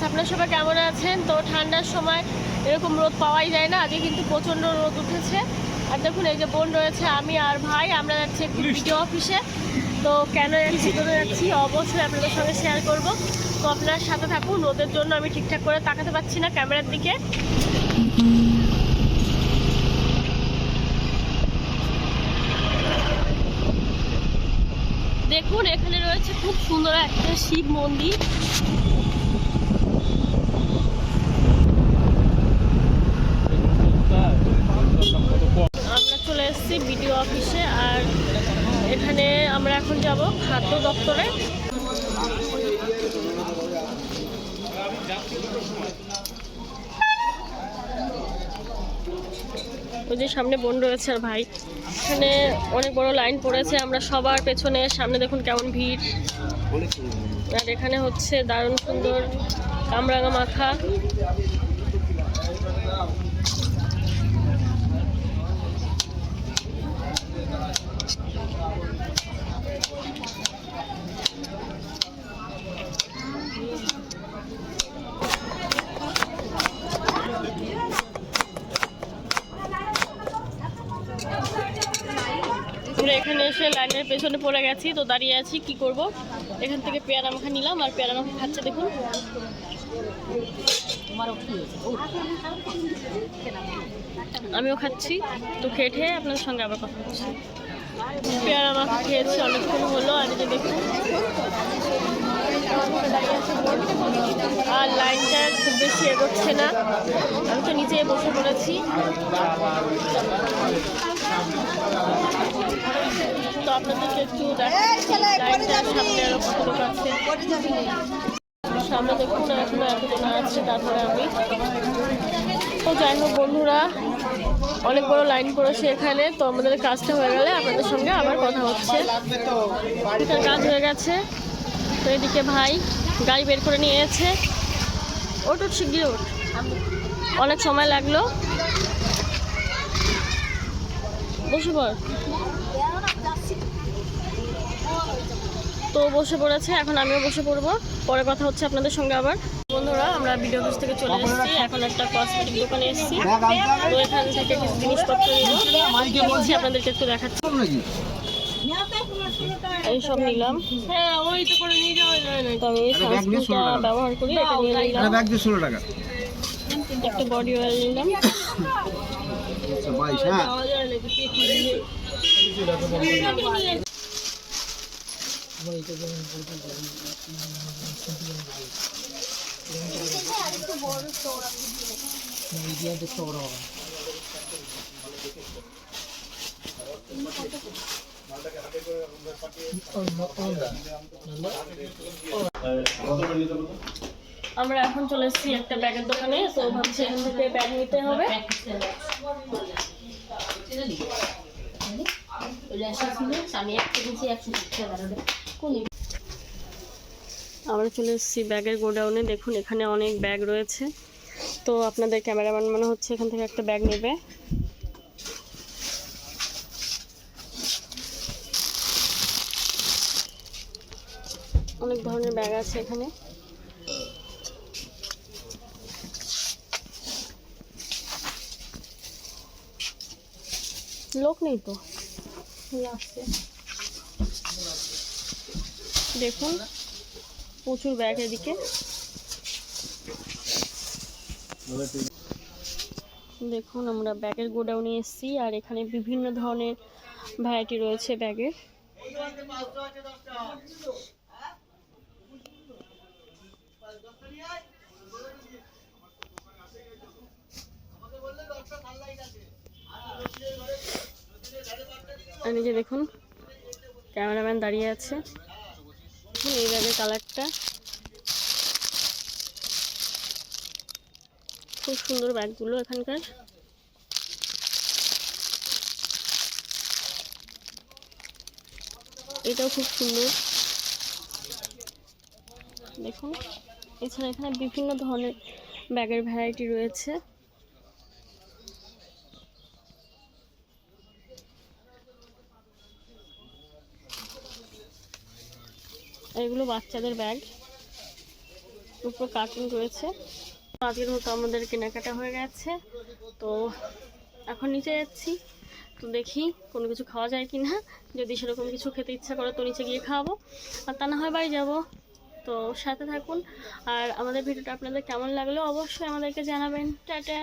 আপনারা সবাই কেমন আছেন? তো ঠান্ডার সময় এরকম রোদ পাওয়াই যায় না, আজকে কিন্তু প্রচণ্ড রোদ উঠেছে। আর দেখুন এই যে বোন রয়েছে, আমি আর ভাই আমরা যাচ্ছি একটু ভিডিও অফিসে। তো কেন যাচ্ছি, কোথায় যাচ্ছি অবশ্যই আপনাদের সঙ্গে শেয়ার করব। তো আপনার সাথে থাকুন। রোদের জন্য আমি ঠিকঠাক করে তাকাতে পারছি না ক্যামেরার দিকে। দেখুন এখানে রয়েছে খুব সুন্দর একটা শিব মন্দির। আমরা চলে এসেছি বিডিও অফিসে, আর এখানে আমরা এখন যাব খাদ্য দপ্তরে। ওই যে সামনে বোন রয়েছে আর ভাই, এখানে অনেক বড় লাইন পড়েছে। আমরা সবার পেছনে, সামনে দেখুন কেমন ভিড়। আর এখানে হচ্ছে দারুণ সুন্দর কামরাঙা মাখা। এখানে এসে লাইনের পেছনে পড়ে গেছি, তো দাঁড়িয়ে আছি কি করব। এখান থেকে পেয়ারা মাখা নিলাম, আর পেয়ারা মাখা খাচ্ছে দেখুন। আমিও খাচ্ছি, তো খেয়ে আপনাদের সঙ্গে আবার কথা বলছি। পেয়ারা মাখা খেয়েছি অনেকক্ষণ হলো, আর যে দেখুন আর লাইনটা খুব বেশি এগোচ্ছে না। আমি তো নিচে বসে পড়েছি। তো আপনাদেরকে একটু লাইনটার সামনে আরো কত লোক আছে, সামনে দেখুন এখনো এতজন আছে, তারপরে আমি। তো যাই হোক বন্ধুরা, অনেক বড় লাইন পড়েছে এখানে। তো আমাদের কাজটা হয়ে গেলে আপনাদের সঙ্গে আবার কথা হচ্ছে। এটার কাজ হয়ে গেছে। তো এদিকে ভাই গাড়ি বের করে নিয়েছে। ওট শিগগির ওঠ, অনেক সময় লাগলো। বসে পড়। তো বসে পড়েছে, এখন আমিও বসে পড়বো। পরে কথা হচ্ছে আপনাদের সঙ্গে আবার। বন্ধুরা আমরা ভিডিও অফিস থেকে চলে এসেছি, এখন একটা কসমেটিক দোকানে এসেছি। তো এখান থেকে কিছু জিনিসপত্র নিব, আপনাদেরকে একটু দেখাচ্ছি। এইসব নিলাম। হ্যাঁ ওই তো করে নিয়ে যাওয়া যায় না, তো আমি সানস্ক্রিনটা ব্যবহার করি, এটা নিয়ে নিলাম। একটা বডি অয়েল নিলাম। আমরা এখন চলে এসেছি একটা ব্যাগের দোকানে। তো ভাবছি এখান থেকে ব্যাগ নিতে হবে। আমরা চলে এসেছি ব্যাগের গোডাউনে। দেখুন এখানে অনেক ব্যাগ রয়েছে। তো আপনাদের ক্যামেরাম্যান মনে হচ্ছে এখান থেকে একটা ব্যাগ নেবে। অনেক ধরনের ব্যাগ আছে এখানে। লোক নেই তো, আসছে। দেখুন প্রচুর ব্যাগ এদিকে। দেখুন আমরা ব্যাগের গোডাউনে এসেছি, আর এখানে বিভিন্ন ধরনের ভ্যারাইটি রয়েছে ব্যাগের। আর এই যে দেখুন ক্যামেরাম্যান দাঁড়িয়ে আছে। এই ব্যাগের কালারটা খুব সুন্দর, ব্যাগগুলো এখানকার। এটাও খুব সুন্দর দেখুন। এছাড়া এখানে বিভিন্ন ধরনের ব্যাগের ভ্যারাইটি রয়েছে। এগুলো বাচ্চাদের ব্যাগ। উপর কার্টুন রয়েছে। আজকের মতো আমাদের কেনাকাটা হয়ে গেছে, তো এখন নিচে যাচ্ছি। তো দেখি কোনো কিছু খাওয়া যায় কি না, যদি সেরকম কিছু খেতে ইচ্ছা করে তো নিচে গিয়ে খাওয়াবো, আর তা না হয় বাড়ি যাবো। তো সাথে থাকুন, আর আমাদের ভিডিওটা আপনাদের কেমন লাগলো অবশ্যই আমাদেরকে জানাবেন। টাটা।